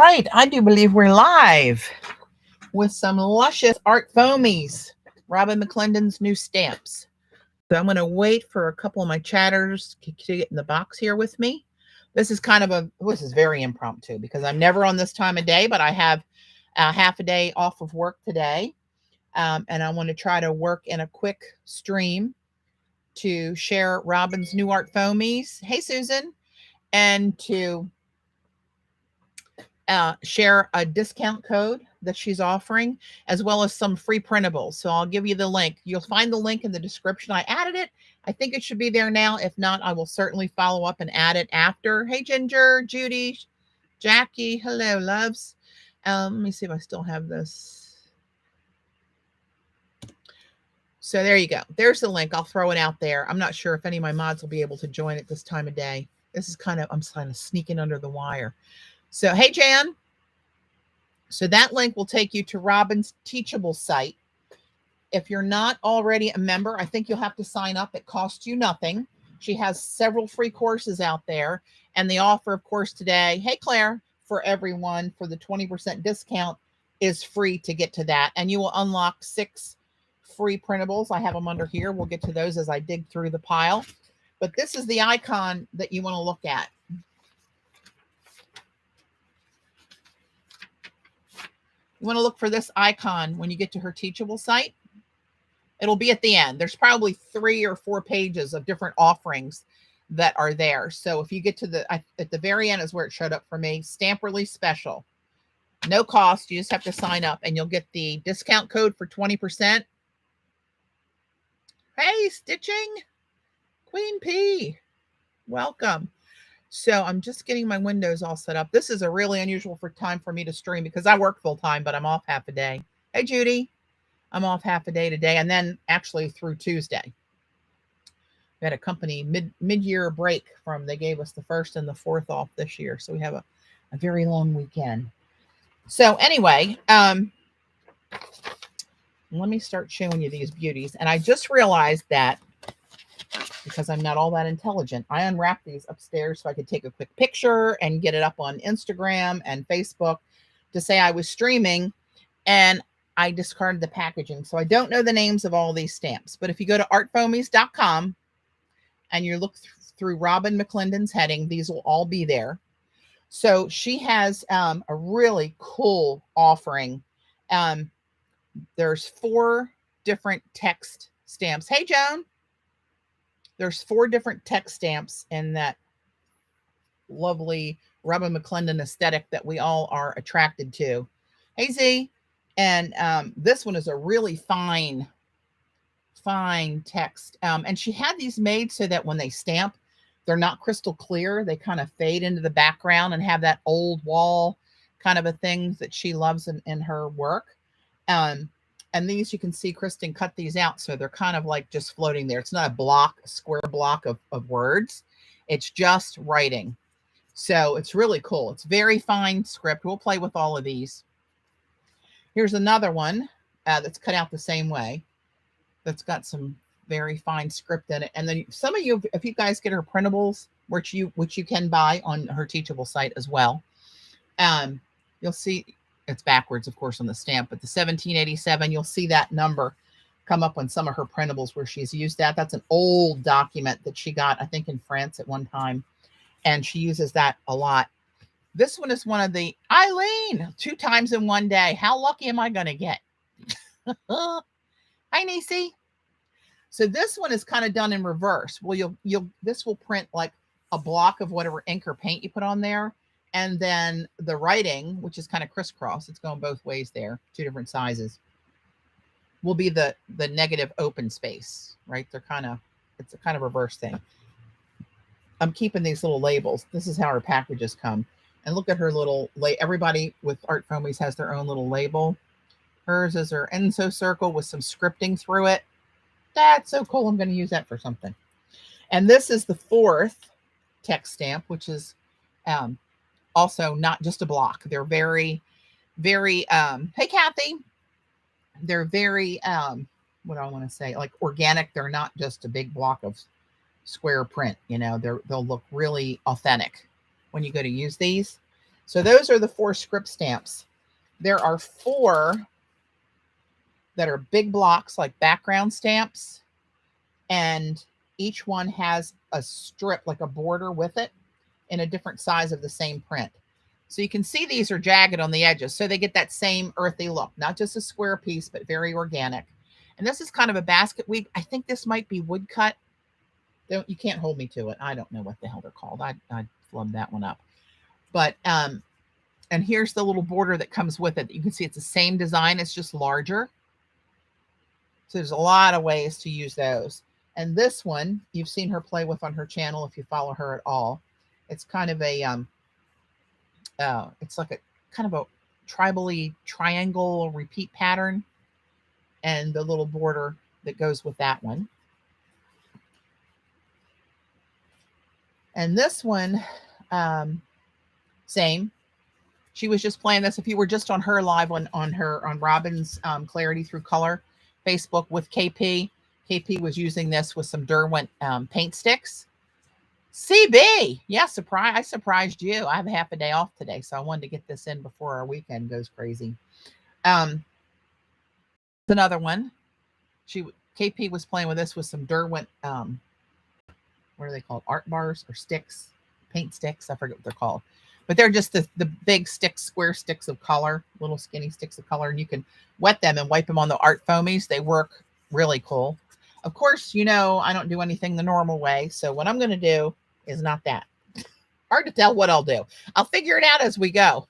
right, I do believe we're live with some luscious ArtFoamies, Robyn McClendon's new stamps. So I'm going to wait for a couple of my chatters to get in the box here with me. This is this is very impromptu because I'm never on this time of day, but I have half a day off of work today. And I want to try to work in a quick stream to share Robyn's new ArtFoamies. Hey, Susan. And to share a discount code that she's offering, as well as some free printables. So I'll give you the link. You'll find the link in the description. I added it. I think it should be there now. If not, I will certainly follow up and add it after. Hey, Ginger, Judy, Jackie. Hello, loves. Let me see if I still have this. So there you go. There's the link. I'll throw it out there. I'm not sure if any of my mods will be able to join at this time of day. This is I'm kind of sneaking under the wire. So, hey, Jan. So that link will take you to Robyn's Teachable site. If you're not already a member, I think you'll have to sign up. It costs you nothing. She has several free courses out there. And the offer, of course, today, hey, Claire, for everyone for the 20% discount is free to get to that. And you will unlock 6 free printables. I have them under here. We'll get to those as I dig through the pile. But this is the icon that you want to look at. You want to look for this icon when you get to her Teachable site. It'll be at the end. There's probably 3 or 4 pages of different offerings that are there. So if you get to at the very end is where it showed up for me. Stamp release special. No cost. You just have to sign up and you'll get the discount code for 20%. Hey, Stitching. Queen P. Welcome. So I'm just getting my windows all set up. This is a really unusual time for me to stream because I work full time, but I'm off half a day. Hey, Judy. I'm off half a day today and then actually through Tuesday. We had a company mid-year break they gave us the 1st and the 4th off this year. So we have a very long weekend. So anyway, let me start showing you these beauties. And I just realized that because I'm not all that intelligent, I unwrapped these upstairs so I could take a quick picture and get it up on Instagram and Facebook to say I was streaming, and I discarded the packaging. So I don't know the names of all these stamps, but if you go to artfoamies.com and you look through Robyn McClendon's heading, these will all be there. So she has a really cool offering. There's 4 different text stamps. Hey, Joan. There's 4 different text stamps in that lovely Robyn McClendon aesthetic that we all are attracted to. Hey, Z. And this one is a really fine text. And she had these made so that when they stamp, they're not crystal clear. They kind of fade into the background and have that old wall kind of a thing that she loves in her work. And these, you can see Kristen cut these out. So they're kind of like just floating there. It's not a square block of words. It's just writing. So it's really cool. It's very fine script. We'll play with all of these. Here's another one that's cut out the same way. That's got some very fine script in it. And then some of you, if you guys get her printables, which you can buy on her Teachable site as well, you'll see it's backwards, of course, on the stamp, but the 1787, you'll see that number come up on some of her printables where she's used that. That's an old document that she got, I think, in France at one time, and she uses that a lot. This one is one of the Eileen, 2 times in one day. How lucky am I going to get? Hi, Nisi. So this one is kind of done in reverse. Well, this will print like a block of whatever ink or paint you put on there. And then the writing, which is kind of crisscross, it's going both ways there, 2 different sizes, will be the negative open space, right? It's a kind of reverse thing. I'm keeping these little labels. This is how her packages come. And look at her little, everybody with ArtFoamies has their own little label. Hers is her Enso circle with some scripting through it. That's so cool. I'm going to use that for something. And this is the 4th text stamp, which is also not just a block. They're very, very, hey, Kathy. They're very, what do I want to say? Like organic. They're not just a big block of square print. You know, they'll look really authentic when you go to use these. So those are the 4 script stamps. There are 4 that are big blocks like background stamps, and each one has a strip like a border with it in a different size of the same print. So you can see these are jagged on the edges, so they get that same earthy look, not just a square piece, but very organic. And this is kind of a basket weave. I think this might be woodcut. You can't hold me to it. I don't know what the hell they're called. I flubbed that one up. But and here's the little border that comes with it. You can see it's the same design, it's just larger. So there's a lot of ways to use those. And this one, you've seen her play with on her channel if you follow her at all. It's kind of a it's like a kind of a tribally triangle repeat pattern, and the little border that goes with that one. And this one, same. She was just playing this. If you were just on her live on Robyn's Clarity Through Color Facebook with KP, KP was using this with some Derwent paint sticks. CB, yeah, surprise! I surprised you. I have a half a day off today, so I wanted to get this in before our weekend goes crazy. Another one. KP was playing with this with some Derwent. What are they called? Art bars or sticks? Paint sticks. I forget what they're called, but they're just the big sticks, square sticks of color, little skinny sticks of color, and you can wet them and wipe them on the ArtFoamies. They work really cool. Of course, you know, I don't do anything the normal way. So what I'm going to do is not that. Hard to tell what I'll do. I'll figure it out as we go.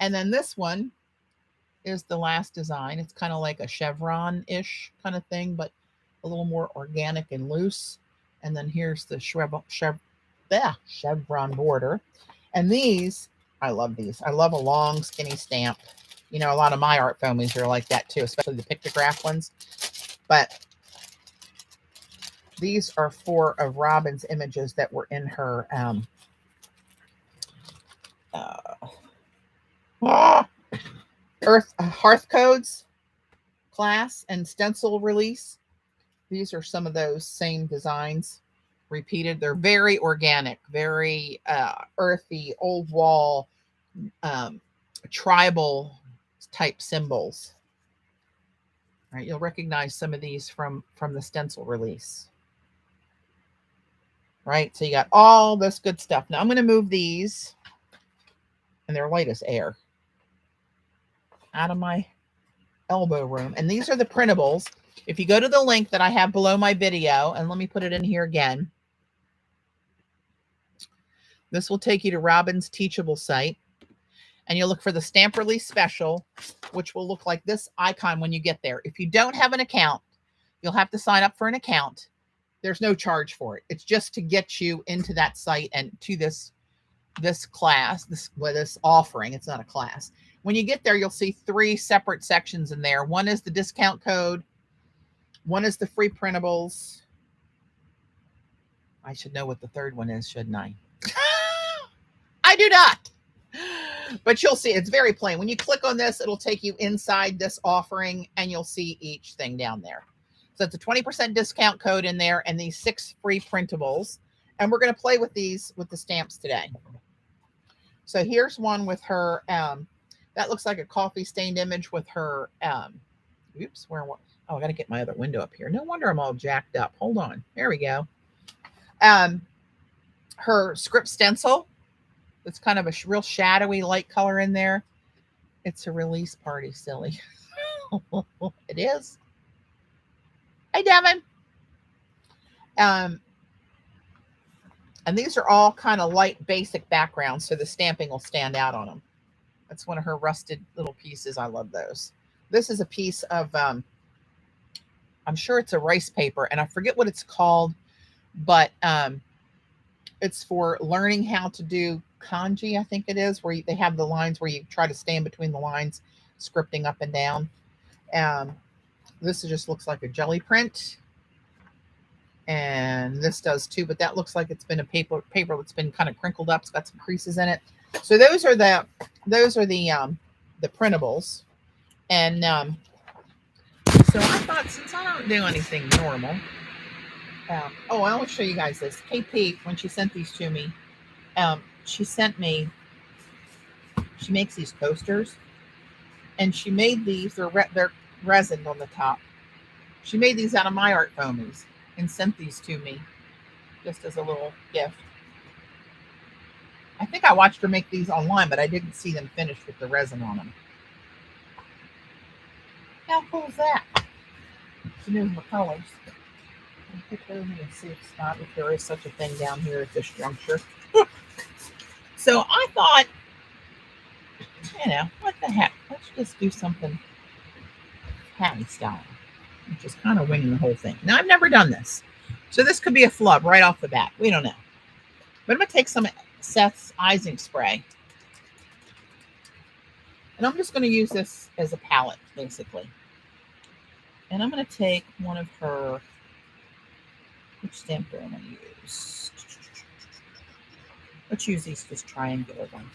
And then this one is the last design. It's kind of like a chevron-ish kind of thing, but a little more organic and loose. And then here's the chevron border. And these, I love these. I love a long, skinny stamp. You know, a lot of my ArtFoamies are like that too, especially the pictograph ones. But these are 4 of Robyn's images that were in her Hearth Codes class and stencil release. These are some of those same designs repeated. They're very organic, very earthy, old wall, tribal type symbols. All right, you'll recognize some of these from the stencil release. Right, so you got all this good stuff. Now I'm going to move these, and they're light as air, out of my elbow room. And these are the printables. If you go to the link that I have below my video, and let me put it in here again, this will take you to Robyn's Teachable site, and you'll look for the stamp release special, which will look like this icon when you get there. If you don't have an account, you'll have to sign up for an account. There's no charge for it. It's just to get you into that site and to this class, this offering. It's not a class. When you get there, you'll see 3 separate sections in there. One is the discount code. One is the free printables. I should know what the third one is, shouldn't I? I do not. But you'll see it's very plain. When you click on this, it'll take you inside this offering, and you'll see each thing down there. So it's a 20% discount code in there, and these 6 free printables. And we're going to play with these with the stamps today. So here's one with her. That looks like a coffee stained image with her. Oops, where? Oh, I got to get my other window up here. No wonder I'm all jacked up. Hold on. There we go. Her script stencil. It's kind of a real shadowy light color in there. It's a release party, silly. It is. Hey, Devin. And these are all kind of light, basic backgrounds, so the stamping will stand out on them. That's one of her rusted little pieces. I love those. This is a piece of, I'm sure it's a rice paper, and I forget what it's called, but it's for learning how to do kanji, I think it is, where they have the lines where you try to stay in between the lines, scripting up and down. This just looks like a jelly print. And this does too, but that looks like it's been a paper that's been kind of crinkled up. It's got some creases in it. So those are the printables. And so I thought, since I don't do anything normal, oh, I want to show you guys this. KP, when she sent these to me, she sent me She makes these coasters, and she made these. They're resined on the top. She made these out of my ArtFoamies and sent these to me just as a little gift. I think I watched her make these online, but I didn't see them finished with the resin on them. How cool is that? She knows my colors. I'll put those in a safe spot if there is such a thing down here at this juncture. So I thought, what the heck? Let's just do something Patty style. I'm just kind of winging the whole thing. Now, I've never done this. So this could be a flub right off the bat. We don't know. But I'm going to take some Seth's Ising spray. And I'm just going to use this as a palette, basically. And I'm going to take one of her, which stamp do I want to use? Let's use this triangular one.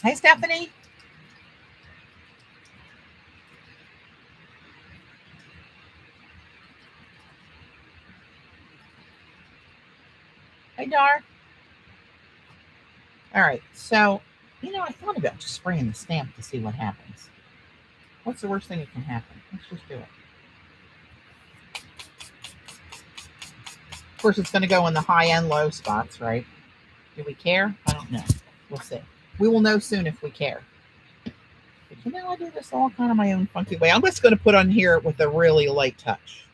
Hi, Stephanie. Hi, Dar. All right, so, I thought about just spraying the stamp to see what happens. What's the worst thing that can happen? Let's just do it. Of course, it's going to go in the high and low spots, right? Do we care? I don't know. We'll see. We will know soon if we care. But I do this all kind of my own funky way. I'm just going to put on here with a really light touch.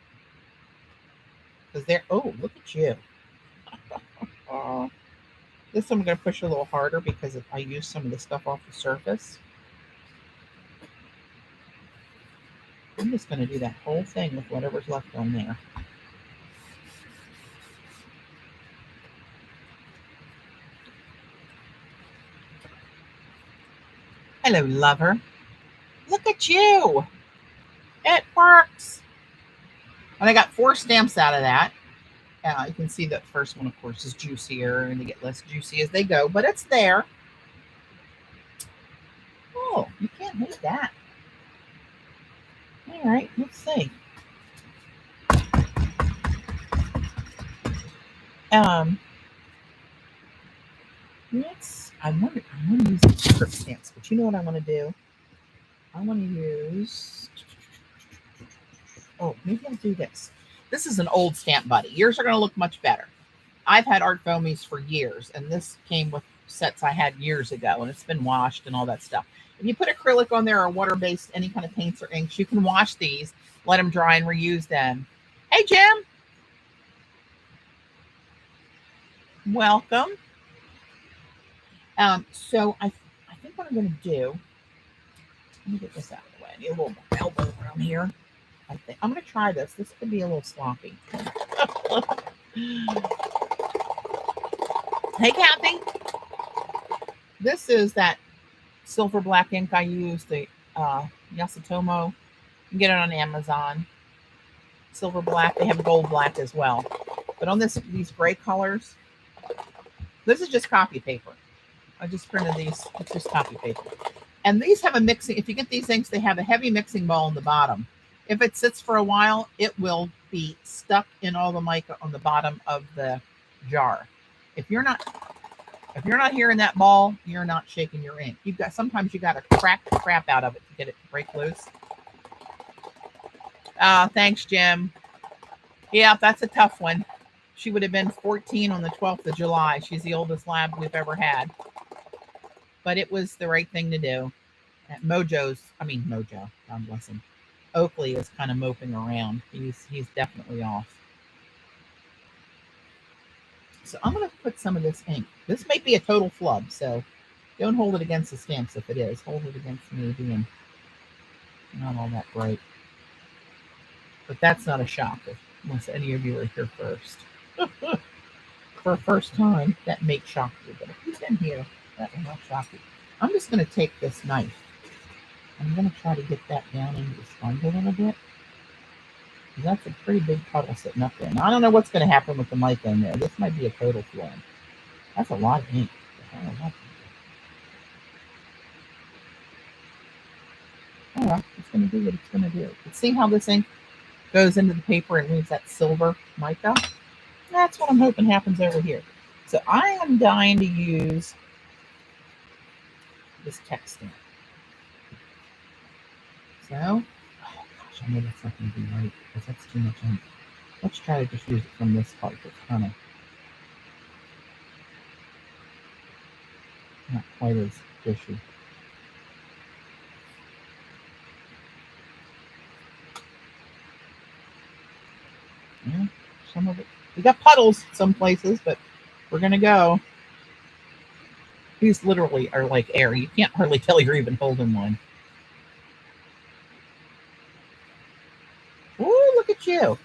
Because look at you. This I'm going to push a little harder because I use some of the stuff off the surface. I'm just going to do that whole thing with whatever's left on there. Hello, lover. Look at you. It works. And I got 4 stamps out of that. You can see that first one, of course, is juicier, and they get less juicy as they go, but it's there. Oh, you can't hate that. All right, let's see. I want to use these script stamps, but you know what I want to do? I want to use, maybe I'll do this. This is an old Stamp Buddy. Yours are going to look much better. I've had ArtFoamies for years, and this came with sets I had years ago, and it's been washed and all that stuff. If you put acrylic on there or water-based, any kind of paints or inks, you can wash these, let them dry, and reuse them. Hey, Jim. Welcome. So I think what I'm going to do, let me get this out of the way. I need a little more elbow around here. I think I'm going to try this. This could be a little sloppy. Hey, Kathy. This is that silver black ink I use, the Yasutomo. You can get it on Amazon. Silver black. They have gold black as well. But on these gray colors, this is just copy paper. I just printed these. It's just copy paper. And these have a mixing. If you get these inks, they have a heavy mixing bowl on the bottom. If it sits for a while, it will be stuck in all the mica on the bottom of the jar. If you're not hearing that ball, you're not shaking your ink. Sometimes you got to crack the crap out of it to get it to break loose. Thanks, Jim. Yeah, that's a tough one. She would have been 14 on the 12th of July. She's the oldest lab we've ever had. But it was the right thing to do. At Mojo, God bless him. Oakley is kind of moping around. He's definitely off. So I'm going to put some of this ink. This might be a total flub, so don't hold it against the stamps if it is. Hold it against me being not all that bright. But that's not a shock unless any of you are here first. For a first time, that may shock you. But if you've been here, that will not shock you. I'm just going to take this knife. I'm going to try to get that down into the sponge a little bit. That's a pretty big puddle sitting up there. Now, I don't know what's going to happen with the mica in there. This might be a total flub. That's a lot of ink. All right, it's going to do what it's going to do. But see how this ink goes into the paper and leaves that silver mica? That's what I'm hoping happens over here. So I am dying to use this text stamp. So, oh gosh, I know that's not going to be right because that's too much ink. Let's try to just use it from this part that's kind of not quite as fishy. Yeah, some of it. We got puddles some places, but we're going to go. These literally are like air. You can't hardly tell you're even holding one. Ooh, look at you.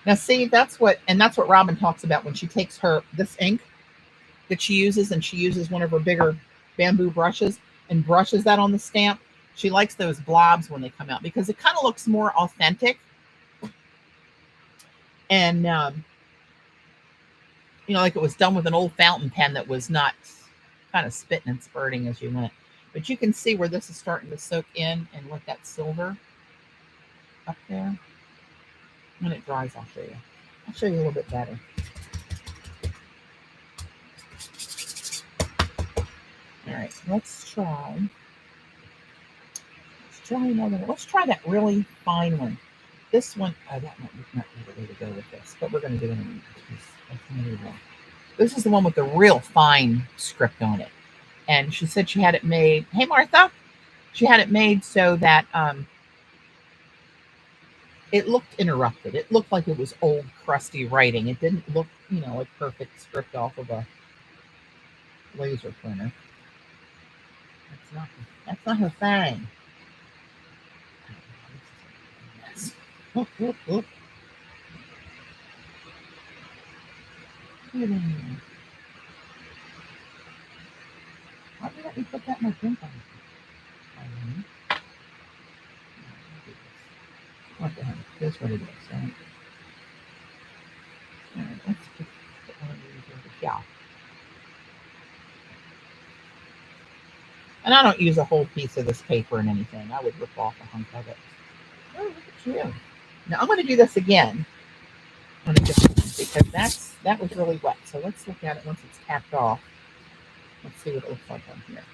Now see, that's what Robyn talks about when she takes this ink that she uses and she uses one of her bigger bamboo brushes and brushes that on the stamp. She likes those blobs when they come out because it kind of looks more authentic. And like it was done with an old fountain pen that was not kind of spitting and spurting as you went. But you can see where this is starting to soak in and with that silver up there. When it dries, I'll show you. I'll show you a little bit better. All right, let's try another one. Let's try that really fine one. This one, that might not be the way to go with this, but we're going to do it anyway. This is the one with the real fine script on it. And she said she had it made. Hey, Martha. She had it made so that it looked interrupted. It looked like it was old, crusty writing. It didn't look, like perfect script off of a laser printer. That's not her thing. Why did you let me put that in my print on? What the heck? That's what it is, right? All right, let's put one of these over here. And I don't use a whole piece of this paper and anything. I would rip off a hunk of it. Oh, look at you. Now I'm going to do this again on a different one because that was really wet. So let's look at it once it's tapped off. Let's see what it looks like on here.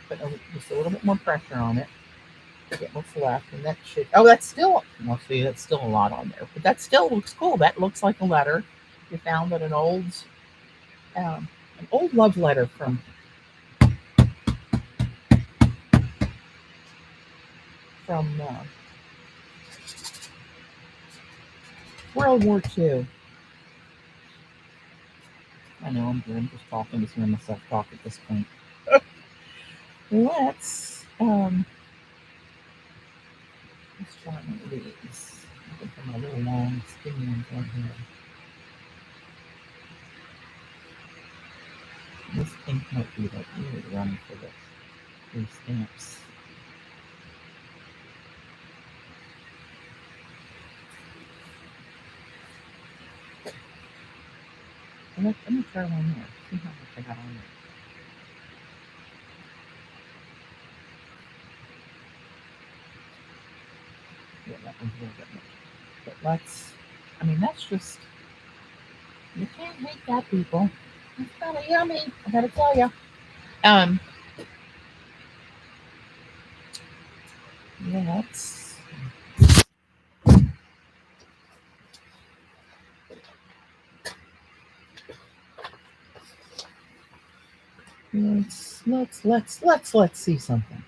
Put just a little bit more pressure on it. Get what's left, and that should. Oh, that's still. Well, see, that's still a lot on there, but that still looks cool. That looks like a letter you found at an old love letter from World War II. I know I'm just talking, just hearing myself talk at this point. Let's try one of these. Looking for my little long skinny ones on here. This ink might be like really running for this. These stamps. Let me try one more. See how much I got on there. Yeah, that one's a little bit much. But that's just, you can't hate that, people. It's kind of yummy, I gotta tell you. Yeah, let's see something.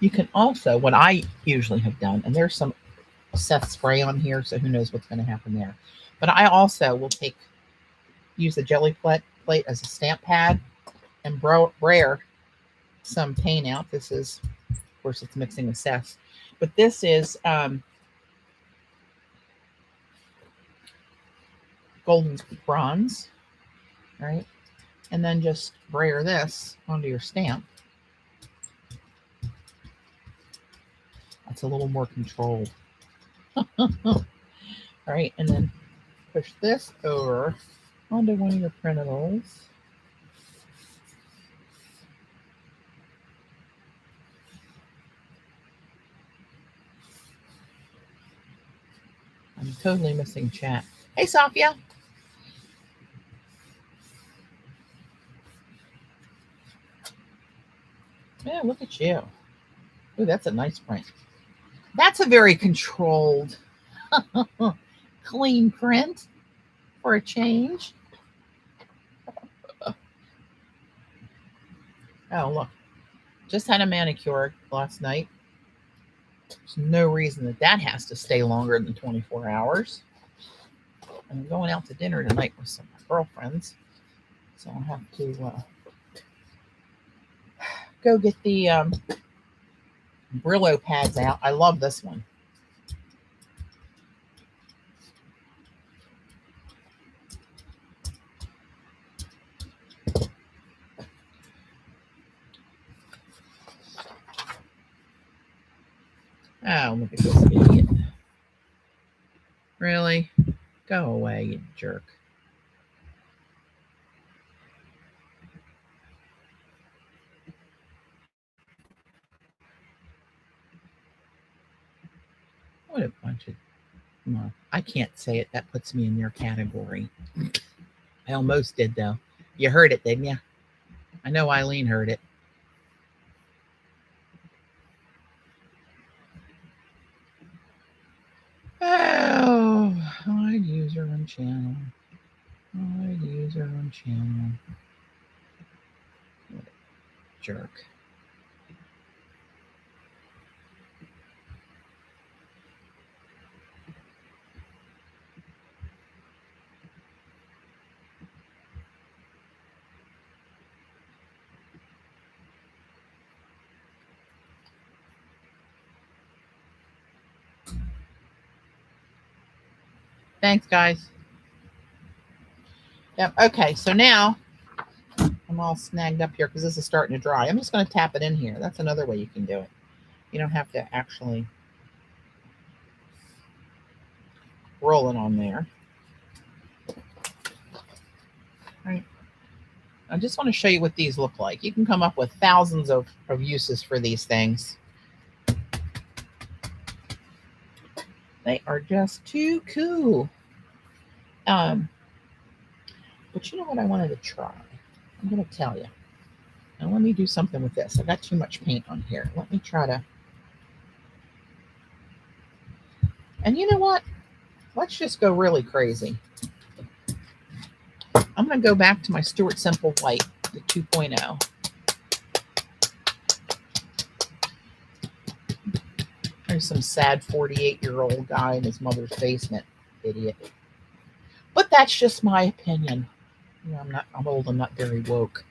You can also, what I usually have done, and there's some Seth spray on here, so who knows what's going to happen there. But I also will use the jelly plate as a stamp pad and brayer some paint out. This is, of course, it's mixing with Seth, but this is golden bronze, right? And then just brayer this onto your stamp. That's a little more controlled. All right, and then push this over onto one of your printables. I'm totally missing chat. Hey, Sophia. Yeah, look at you. Ooh, that's a nice print. That's a very controlled, clean print for a change. Oh, look. Just had a manicure last night. There's no reason that that has to stay longer than 24 hours. I'm going out to dinner tonight with some of my girlfriends. So I'll have to go get the Brillo pads out. I love this one. Oh, look at this idiot. Really? Go away, you jerk. What a bunch of... Well, I can't say it. That puts me in your category. I almost did, though. You heard it, didn't you? I know Eileen heard it. Oh, hide user on channel. Hide user on channel. What a jerk. Thanks, guys. Yep. Okay, so now I'm all snagged up here because this is starting to dry. I'm just going to tap it in here. That's another way you can do it. You don't have to actually roll it on there. Right. I just want to show you what these look like. You can come up with thousands of uses for these things. They are just too cool. But you know what I wanted to try? I'm going to tell you. Now let me do something with this. I got too much paint on here. Let me try to... And you know what? Let's just go really crazy. I'm going to go back to my Stuart Simple White, the 2.0. There's some sad 48-year-old guy in his mother's basement. Idiot. But that's just my opinion. You know, I'm old, I'm not very woke.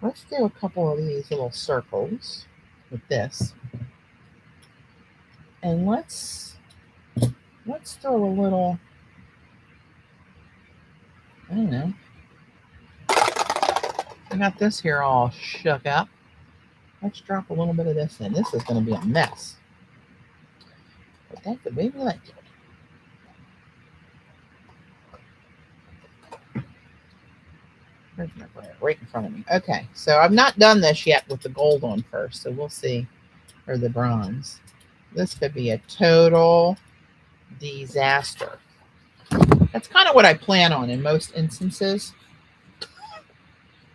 Let's do a couple of these little circles with this. And let's throw a little, I don't know. I got this here all shook up. Let's drop a little bit of this in. This is going to be a mess. But that's the way we like it. Where's my brayer? Right in front of me. Okay, so I've not done this yet with the gold on first, so we'll see. Or the bronze. This could be a total disaster. That's kind of what I plan on in most instances.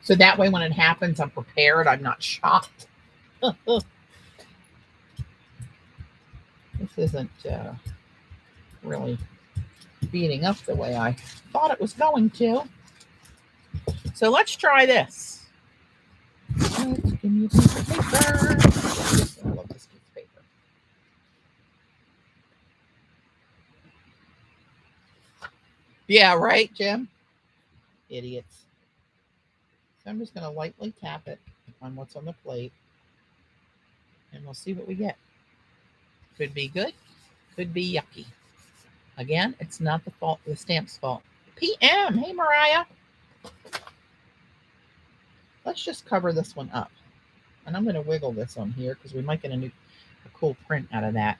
So that way when it happens, I'm prepared. I'm not shocked. This isn't really beating up the way I thought it was going to. So let's try this. Let's give me a piece of paper. I love this piece of paper. Yeah, right, Jim? Idiots. So I'm just going to lightly tap it on what's on the plate. And we'll see what we get. Could be good. Could be yucky. Again, it's not the stamp's fault. PM. Hey, Mariah. Let's just cover this one up. And I'm going to wiggle this on here because we might get a cool print out of that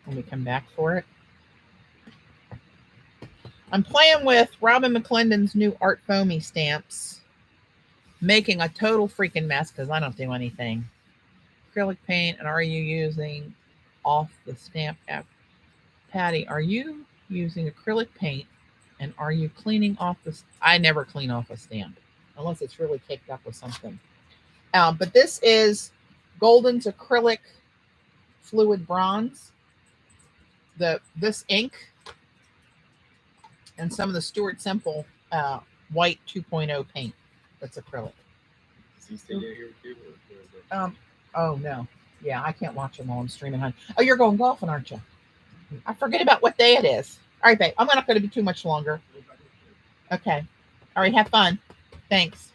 when we come back for it. I'm playing with Robyn McClendon's new ArtFoamie stamps, making a total freaking mess because I don't do anything. Acrylic paint, and are you using off the stamp app? Patty, are you using acrylic paint and are you cleaning off this? I never clean off a stamp unless it's really caked up with something. But this is Golden's acrylic fluid bronze. This ink and some of the Stuart Simple white 2.0 paint that's acrylic. Does he stay here with you? Oh no. Yeah, I can't watch them while I'm streaming, honey. Oh, you're going golfing, aren't you? I forget about what day it is. All right, babe. I'm not going to be too much longer. Okay. All right, have fun. Thanks.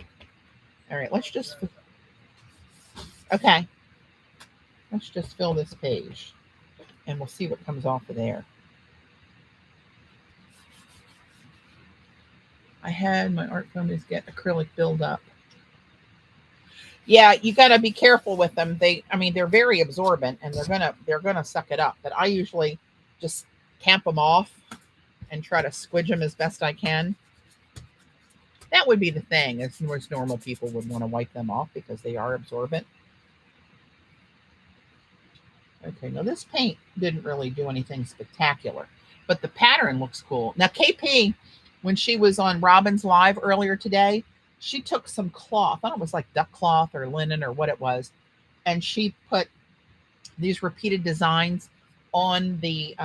All right, let's just... Okay. Let's just fill this page, and we'll see what comes off of there. I had my ArtFoamies get acrylic buildup. Yeah, you got to be careful with them. They're very absorbent, and they're gonna suck it up. But I usually just tamp them off and try to squidge them as best I can. That would be the thing, as most normal people would want to wipe them off because they are absorbent. Okay, now this paint didn't really do anything spectacular, but the pattern looks cool. Now KP, when she was on Robyn's live earlier today, she took some cloth, I don't know, it was like duck cloth or linen or what it was, and she put these repeated designs on the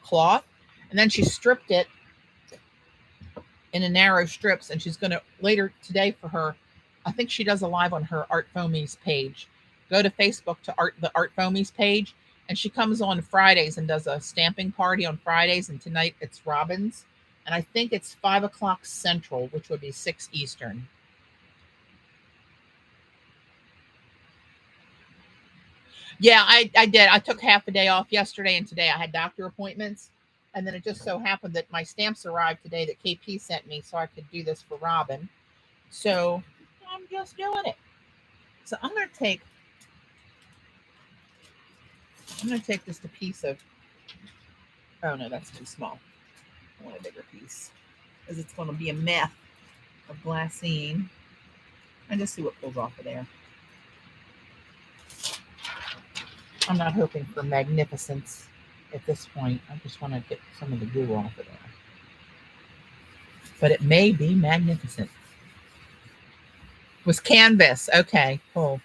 cloth, and then she stripped it in a narrow strips, and she's going to later today for her, I think she does a live on her ArtFoamie's page. Go to Facebook to the ArtFoamie's page, and she comes on Fridays and does a stamping party on Fridays, and tonight it's Robyn's. And I think it's 5 o'clock Central, which would be 6 Eastern. Yeah, I did. I took half a day off yesterday and today. I had doctor appointments. And then it just so happened that my stamps arrived today that KP sent me so I could do this for Robyn. So I'm just doing it. So I'm going to take just a piece of, oh no, that's too small. I want a bigger piece because it's going to be a mess of glassine. And just see what pulls off of there. I'm not hoping for magnificence at this point. I just want to get some of the glue off of there. But it may be magnificent. It was canvas. Okay, cool.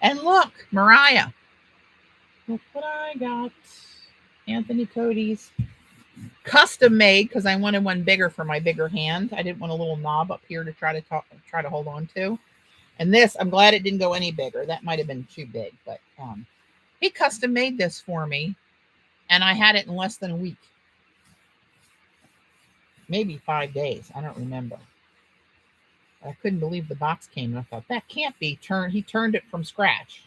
And look, Mariah. Look what I got. Anthony Cody's custom made because I wanted one bigger for my bigger hand. I didn't want a little knob up here to try to hold on to. And this, I'm glad it didn't go any bigger. That might have been too big, but he custom made this for me, and I had it in less than a week, maybe 5 days. I don't remember. I couldn't believe the box came, and I thought that can't be he turned it from scratch.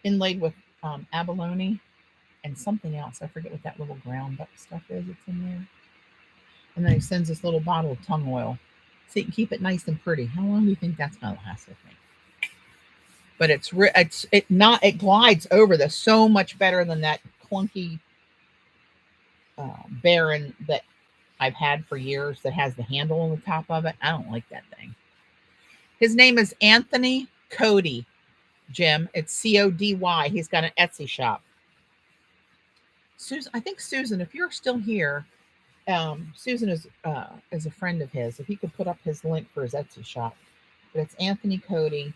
Inlaid with abalone and something else. I forget what that little ground up stuff is that's in there. And then he sends this little bottle of tongue oil so you can keep it nice and pretty. How long do you think that's going to last with me? But it glides over this so much better than that clunky Baron that I've had for years that has the handle on the top of it. I don't like that thing. His name is Anthony Cody, Jim. It's C-O-D-Y. He's got an Etsy shop. Susan, I think Susan, if you're still here, Susan is a friend of his. If he could put up his link for his Etsy shop. But it's Anthony Cody.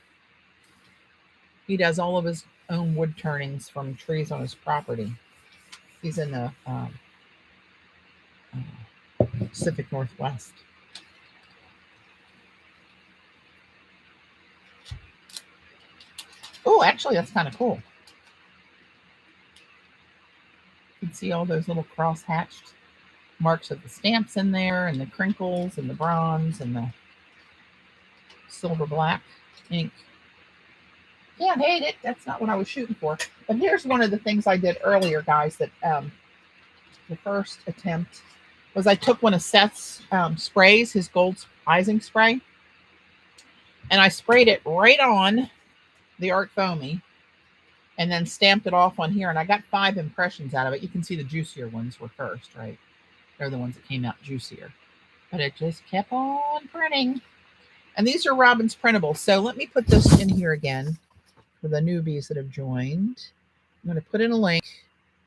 He does all of his own wood turnings from trees on his property. He's in the Pacific Northwest. Oh, actually, that's kind of cool. You can see all those little cross-hatched marks of the stamps in there, and the crinkles, and the bronze, and the silver black ink. Can't hate it. That's not what I was shooting for. But here's one of the things I did earlier, guys, that the first attempt was I took one of Seth's sprays, his gold icing spray, and I sprayed it right on the ArtFoamie and then stamped it off on here. And I got 5 impressions out of it. You can see the juicier ones were first, right? They're the ones that came out juicier. But it just kept on printing. And these are Robyn's printables. So let me put this in here again for the newbies that have joined. I'm going to put in a link.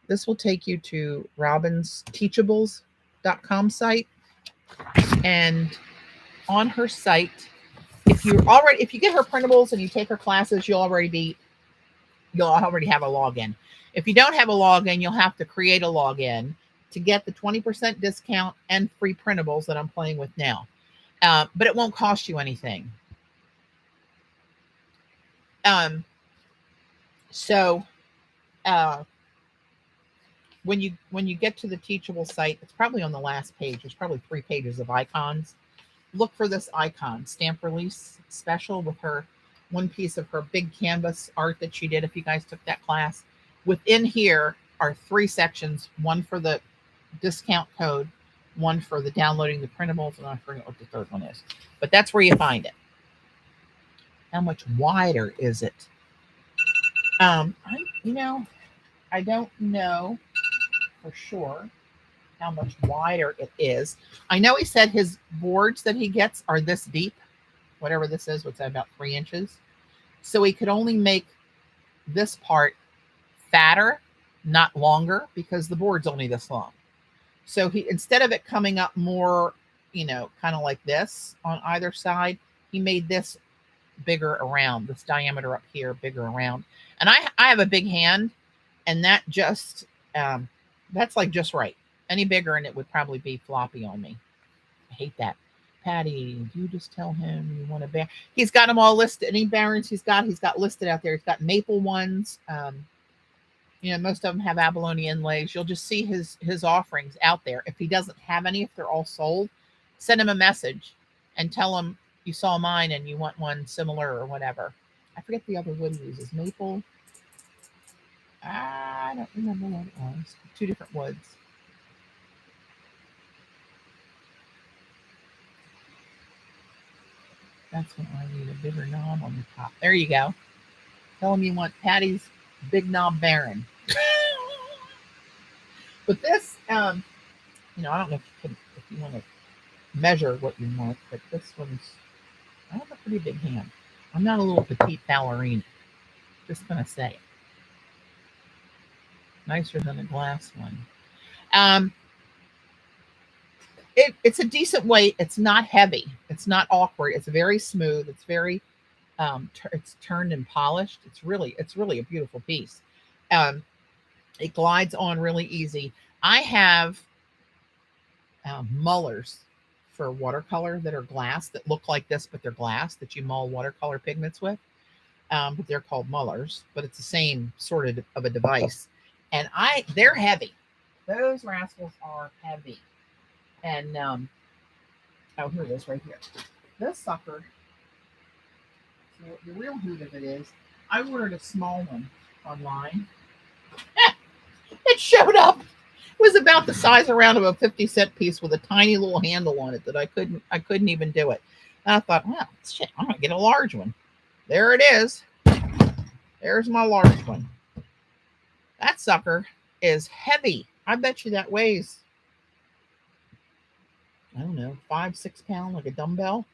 This will take you to Robyn's Teachables.com site. And on her site, if you get her printables and you take her classes, you'll already have a login. If you don't have a login, you'll have to create a login to get the 20% discount and free printables that I'm playing with now. But it won't cost you anything. When you get to the Teachable site, it's probably on the last page. There's probably 3 pages of icons. Look for this icon, stamp release special, with her one piece of her big canvas art that she did. If you guys took that class, within here are 3 sections: one for the discount code, one for the downloading the printables, and I forget what the third one is, but that's where you find it. How much wider is it? I don't know for sure how much wider it is. I know he said his boards that he gets are this deep, whatever this is, what's that, about 3 inches. So he could only make this part fatter, not longer, because the board's only this long. So he, instead of it coming up more, kind of like this on either side, he made this bigger around, this diameter up here bigger around. And I have a big hand, and that just that's like just right. Any bigger and it would probably be floppy on me. I hate that. Patty, you just tell him you want a bear. He's got them all listed. Any barons he's got listed out there. He's got maple ones. Most of them have abalone inlays. You'll just see his offerings out there. If he doesn't have any, if they're all sold, send him a message and tell him you saw mine and you want one similar or whatever. I forget the other wood he uses. Maple. I don't remember what it was. 2 different woods. That's what I need, a bigger knob on the top. There you go. Tell him you want Patty's big knob baron. But this, I don't know if you want to measure what you want, but this one's, I have a pretty big hand. I'm not a little petite ballerina. Just gonna say it. Nicer than a glass one. It's a decent weight. It's not heavy. It's not awkward. It's very smooth. It's very, it's turned and polished. It's really a beautiful piece. It glides on really easy. I have mullers for watercolor that are glass, that look like this, but they're glass, that you mull watercolor pigments with. But they're called mullers, but it's the same sort of a device. And they're heavy. Those rascals are heavy. And here it is right here. This sucker, so the real hoot of it is, I ordered a small one online. It showed up. It was about the size around of a 50-cent piece with a tiny little handle on it that I couldn't even do it. And I thought, well, shit, I'm gonna get a large one. There it is. There's my large one. That sucker is heavy. I bet you that weighs, I don't know, 5-6 pounds, like a dumbbell.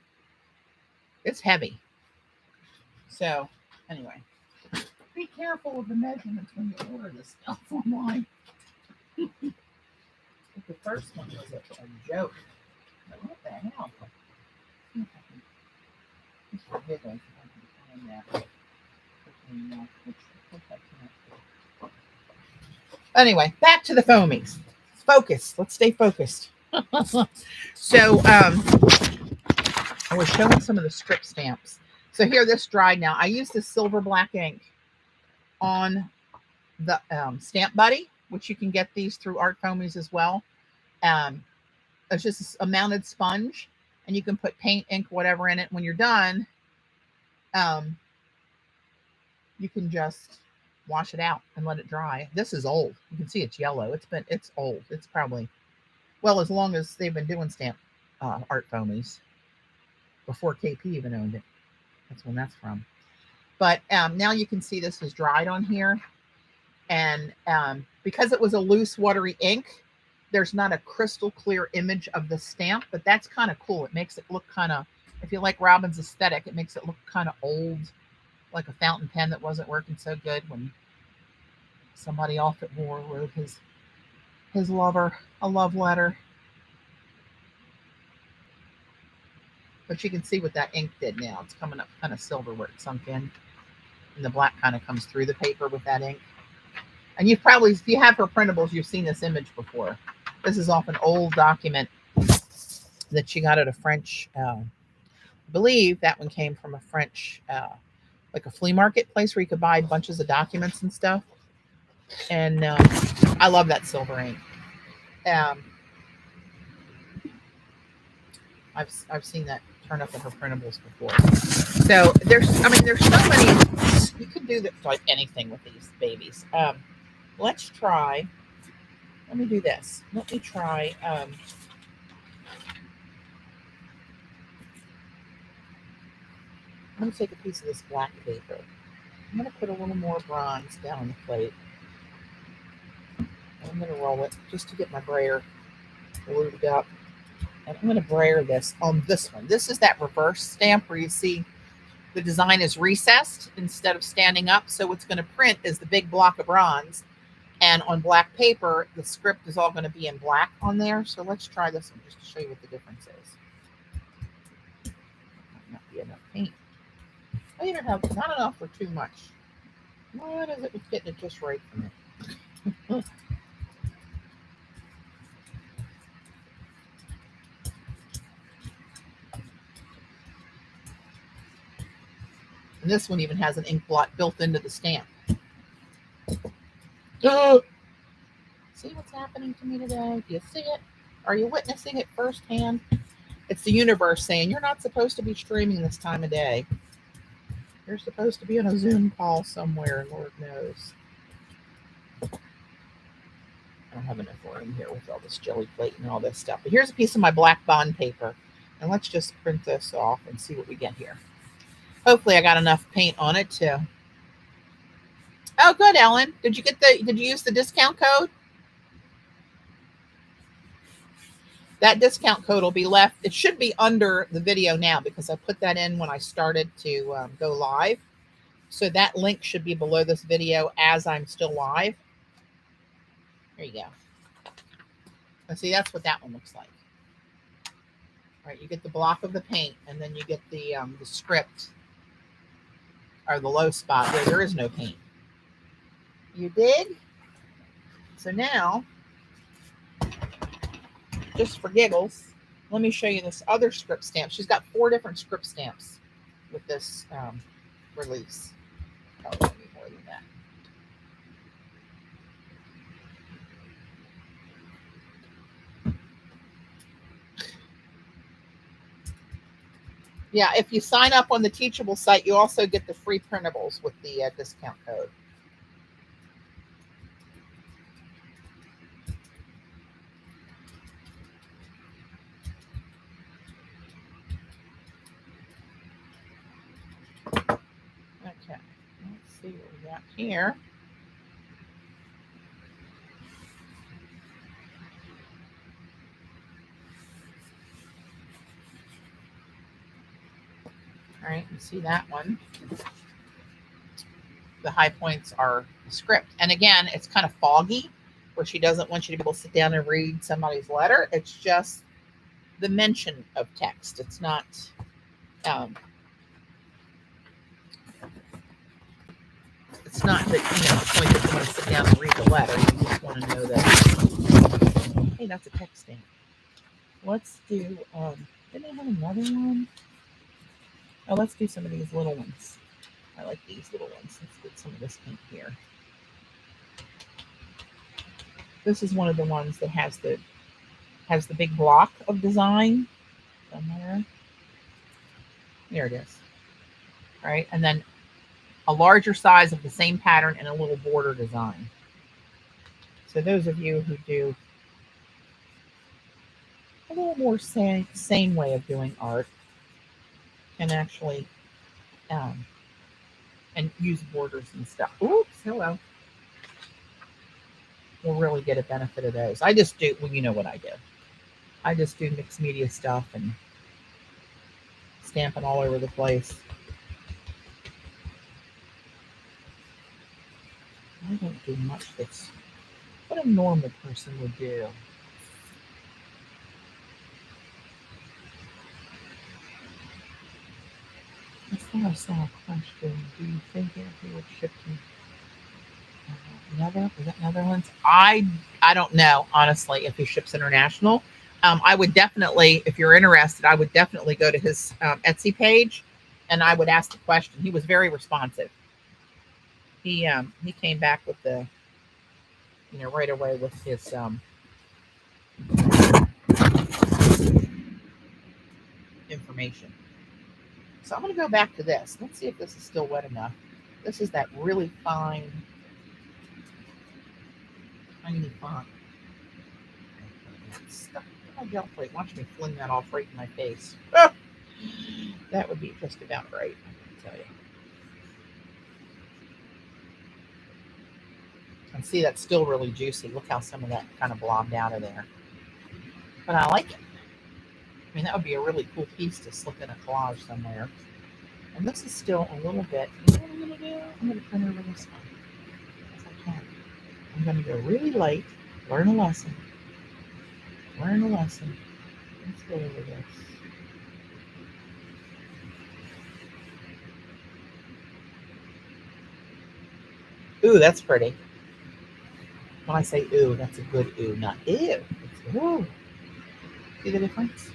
It's heavy. So anyway, be careful with the measurements when you order this stuff online. The first one was a joke. But what the hell? Anyway, back to the foamies. Focus. Let's stay focused. So I was showing some of the strip stamps. So here, this dried now. I used this silver black ink on the Stamp Buddy, which you can get these through ArtFoamies as well. It's just a mounted sponge, and you can put paint, ink, whatever in it. When you're done, you can just wash it out and let it dry. This is old. You can see it's yellow. It's old. It's probably, well, as long as they've been doing stamp ArtFoamies, before KP even owned it. That's when that's from. But now you can see this is dried on here. And because it was a loose, watery ink, there's not a crystal clear image of the stamp, but that's kind of cool. It makes it look kind of If you like Robyn's aesthetic, it makes it look kind of old, like a fountain pen that wasn't working so good when somebody off at war wrote his lover a love letter. But you can see what that ink did now. It's coming up kind of silver where it sunk in. And the black kind of comes through the paper with that ink. And you've probably, if you have her printables, you've seen this image before. This is off an old document that she got at a French, I believe that one came from a French, like a flea market place where you could buy bunches of documents and stuff. And I love that silver ink. I've seen that turn up in her printables before. So there's so many, you can do that, like anything with these babies. Let's try, let me do this. Let me try, I'm going to take a piece of this black paper. I'm going to put a little more bronze down on the plate. I'm going to roll it just to get my brayer lubed up. And I'm going to brayer this on this one. This is that reverse stamp where you see the design is recessed instead of standing up. So what's going to print is the big block of bronze. And on black paper, the script is all going to be in black on there. So let's try this one just to show you what the difference is. Might not be enough paint. I either have not enough or too much. What is it with getting it just right for me? And this one even has an ink blot built into the stamp. See what's happening to me today? Do you see it? Are you witnessing it firsthand? It's the universe saying, you're not supposed to be streaming this time of day. You're supposed to be on a Zoom call somewhere, Lord knows. I don't have enough room here with all this jelly plate and all this stuff. But here's a piece of my black bond paper. And let's just print this off and see what we get here. Hopefully I got enough paint on it too. Oh, good, Ellen. Did you use the discount code? That discount code will be left. It should be under the video now because I put that in when I started to go live. So that link should be below this video as I'm still live. There you go. And see, that's what that one looks like. All right, you get the block of the paint, and then you get the script, or the low spot where there is no paint. You dig? So now, just for giggles, let me show you this other script stamp. She's got 4 different script stamps with this release. Probably need more than that. Yeah, if you sign up on the Teachable site, you also get the free printables with the discount code. Okay, let's see what we got here. All right, you see that one. The high points are the script. And again, it's kind of foggy where she doesn't want you to be able to sit down and read somebody's letter. It's just the mention of text. It's not, it's not that, the point that you want to sit down and read the letter. You just want to know that, hey, that's a text stamp. Let's do, didn't I have another one? Oh, let's do some of these little ones. I like these little ones. Let's get some of this ink here. This is one of the ones that has the big block of design somewhere. There it is. All right, and then a larger size of the same pattern and a little border design. So those of you who do a little more sane way of doing art can actually and use borders and stuff. Oops, hello. We'll really get a benefit of those. I just do, well, you know what I do. I just do mixed media stuff and stamping all over the place. I don't do much that's what a normal person would do. I thought I saw a question. Do you think he would ship me? Is that Netherlands? I don't know, honestly, if he ships international. I would definitely, if you're interested, I would definitely go to his Etsy page and I would ask the question. He was very responsive. He came back with the, right away with his information. So I'm going to go back to this. Let's see if this is still wet enough. This is that really fine, tiny font. Stuck in my gel plate. Watch me fling that off right in my face. Ah! That would be just about right, I can tell you. And see, that's still really juicy. Look how some of that kind of blobbed out of there. But I like it. I mean, that would be a really cool piece to slip in a collage somewhere. And this is still a little bit. You know what I'm going to do? I'm going to print over this one as I can. I'm going to go really light, learn a lesson. Learn a lesson. Let's go over this. Ooh, that's pretty. When I say ooh, that's a good ooh, not ew. It's ooh. See the difference?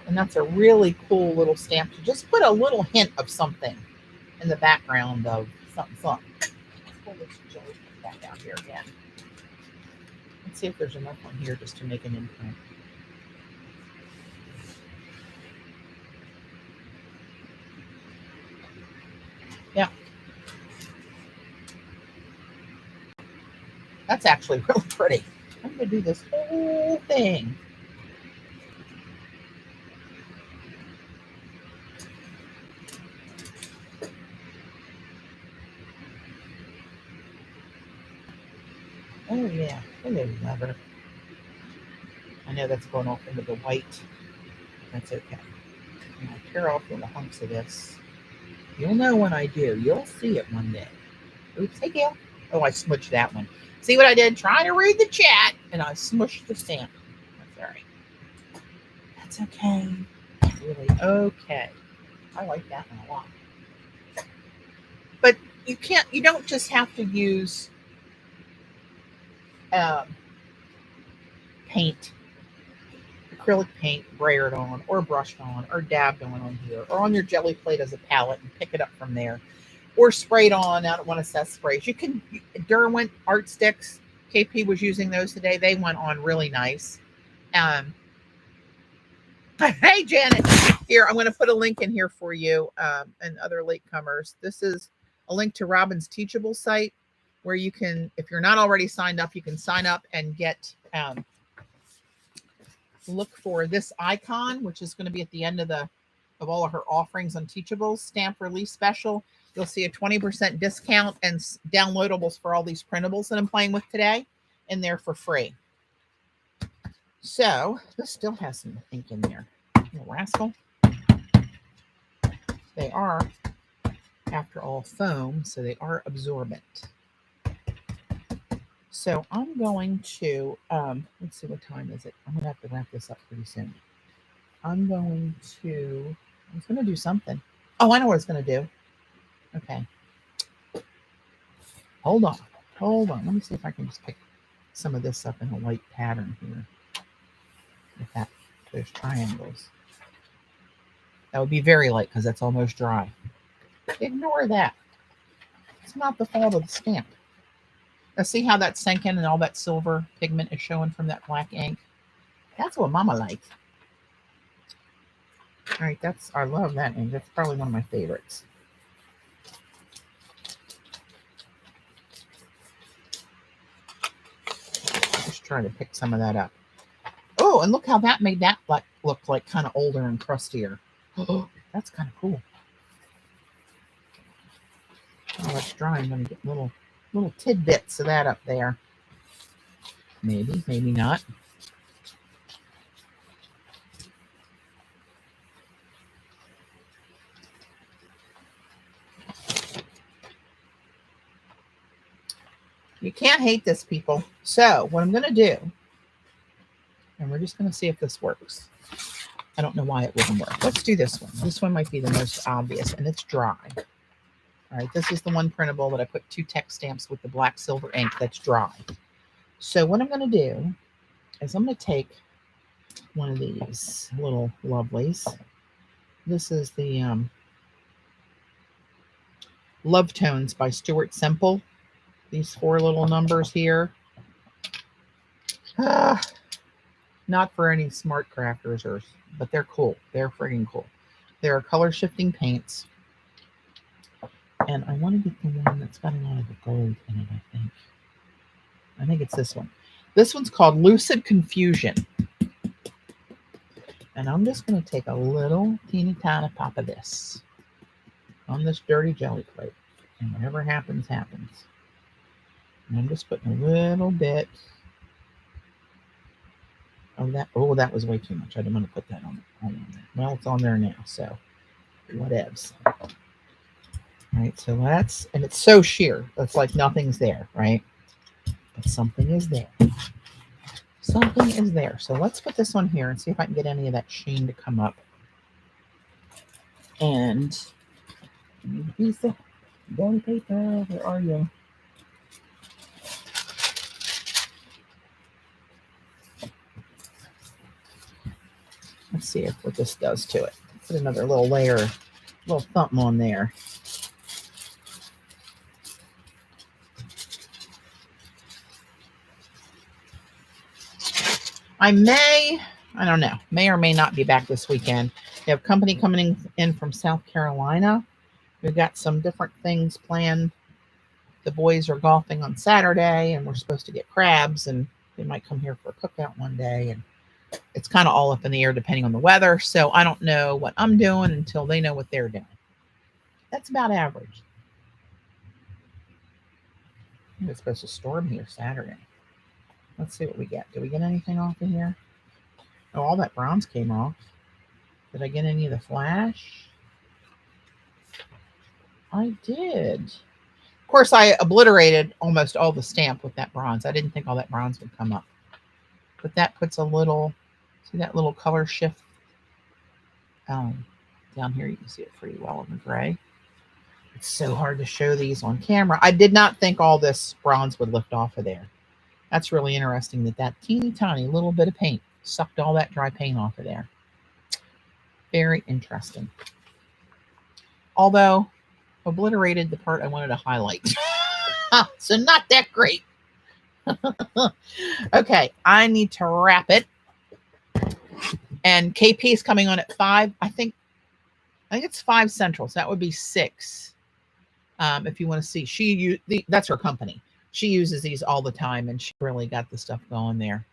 And that's a really cool little stamp to just put a little hint of something in the background of something. Let's pull this jelly back down here again. Let's see if there's enough on here just to make an imprint. Yeah. That's actually really pretty. I'm going to do this whole thing. Oh, yeah. Hello, lover. I know that's going off into the white. That's okay. I'll tear off little hunks of this. You'll know when I do. You'll see it one day. Oops, hey, Gail. Oh, I smushed that one. See what I did? Trying to read the chat, and I smushed the stamp. That's all right. That's okay. That's really okay. I like that one a lot. But you don't just have to use paint, acrylic paint, brayered on, or brushed on, or dabbed on here, or on your jelly plate as a palette and pick it up from there. Or sprayed on. I don't want to say sprays. You can, Derwent art sticks, KP was using those today. They went on really nice. Hey, Janet. Here, I'm going to put a link in here for you and other latecomers. This is a link to Robyn's Teachable site where you can, if you're not already signed up, you can sign up and get, look for this icon, which is going to be at the end of all of her offerings on Teachables stamp release special. You'll see a 20% discount and downloadables for all these printables that I'm playing with today in there for free. So this still has some ink in there. Little rascal. They are, after all, foam, so they are absorbent. So I'm going to, let's see, what time is it? I'm going to have to wrap this up pretty soon. I was going to do something. Oh, I know what I was going to do. Okay. Hold on. Let me see if I can just pick some of this up in a white pattern here. With those triangles. That would be very light because that's almost dry. Ignore that. It's not the fault of the stamp. Now see how that sank in and all that silver pigment is showing from that black ink? That's what Mama likes. All right, I love that ink. That's probably one of my favorites. Just trying to pick some of that up. Oh, and look how that made that look like kind of older and crustier. Oh, that's kind of cool. Oh, it's dry. I'm going to get little tidbits of that up there. Maybe, maybe not. You can't hate this, people. So what I'm going to do, and we're just going to see if this works. I don't know why it wouldn't work. Let's do this one. This one might be the most obvious, and it's dry. All right, this is the one printable that I put 2 text stamps with the black silver ink that's dry. So what I'm going to do is I'm going to take one of these little lovelies. This is the Love Tones by Stuart Semple. These 4 little numbers here. Not for any smart crafters, but they're cool. They're friggin' cool. They're color shifting paints. And I want to get the one that's got a lot of the gold in it, I think. I think it's this one. This one's called Lucid Confusion. And I'm just going to take a little teeny tiny pop of this on this dirty jelly plate. And whatever happens, happens. And I'm just putting a little bit of that. Oh, that was way too much. I didn't want to put that on there. Well, it's on there now, so whatevs. All right, so that's, and it's so sheer. It's like nothing's there, right? But something is there. Something is there. So let's put this on here and see if I can get any of that sheen to come up. And piece of jelly paper, where are you? Let's see what this does to it. Put another little layer, little something on there. I don't know, may or may not be back this weekend. We have company coming in from South Carolina. We've got some different things planned. The boys are golfing on Saturday, and we're supposed to get crabs, and they might come here for a cookout one day. And it's kind of all up in the air depending on the weather. So I don't know what I'm doing until they know what they're doing. That's about average. It's supposed to storm here Saturday. Let's see what we get. Did we get anything off of here? Oh, all that bronze came off. Did I get any of the flash? I did. Of course, I obliterated almost all the stamp with that bronze. I didn't think all that bronze would come up. But that puts a little, see that little color shift? Down here, you can see it pretty well in the gray. It's so hard to show these on camera. I did not think all this bronze would lift off of there. That's really interesting that teeny tiny little bit of paint sucked all that dry paint off of there. Very interesting. Although, obliterated the part I wanted to highlight. So not that great. Okay, I need to wrap it. And KP is coming on at 5. I think it's 5 Central. So that would be 6. If you want to see, that's her company. She uses these all the time, and she really got the stuff going there.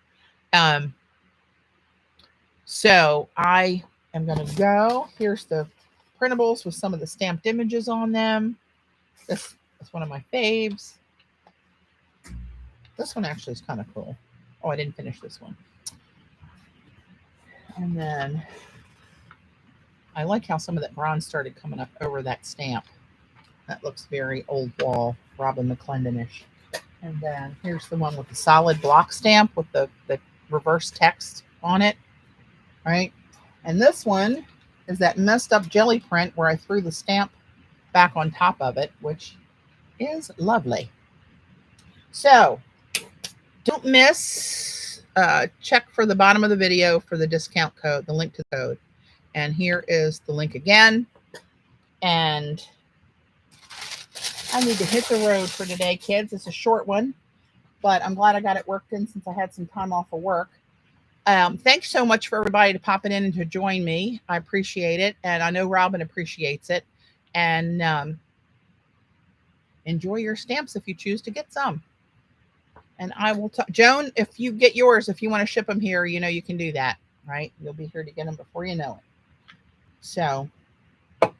So I am going to go. Here's the printables with some of the stamped images on them. This is one of my faves. This one actually is kind of cool. Oh, I didn't finish this one. And then I like how some of that bronze started coming up over that stamp. That looks very old wall, Robyn McClendon-ish. And then here's the one with the solid block stamp with the reverse text on it, right? And this one is that messed up jelly print where I threw the stamp back on top of it, which is lovely. So don't miss, check for the bottom of the video for the discount code, the link to the code. And here is the link again. And I need to hit the road for today, kids. It's a short one, but I'm glad I got it worked in since I had some time off of work. Thanks so much for everybody to popping in and to join me. I appreciate it. And I know Robyn appreciates it. And enjoy your stamps if you choose to get some. And I will talk, Joan, if you get yours, if you want to ship them here, you know, you can do that, right? You'll be here to get them before you know it. So, all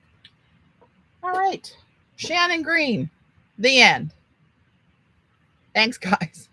right. Shannon Green, the end. Thanks, guys.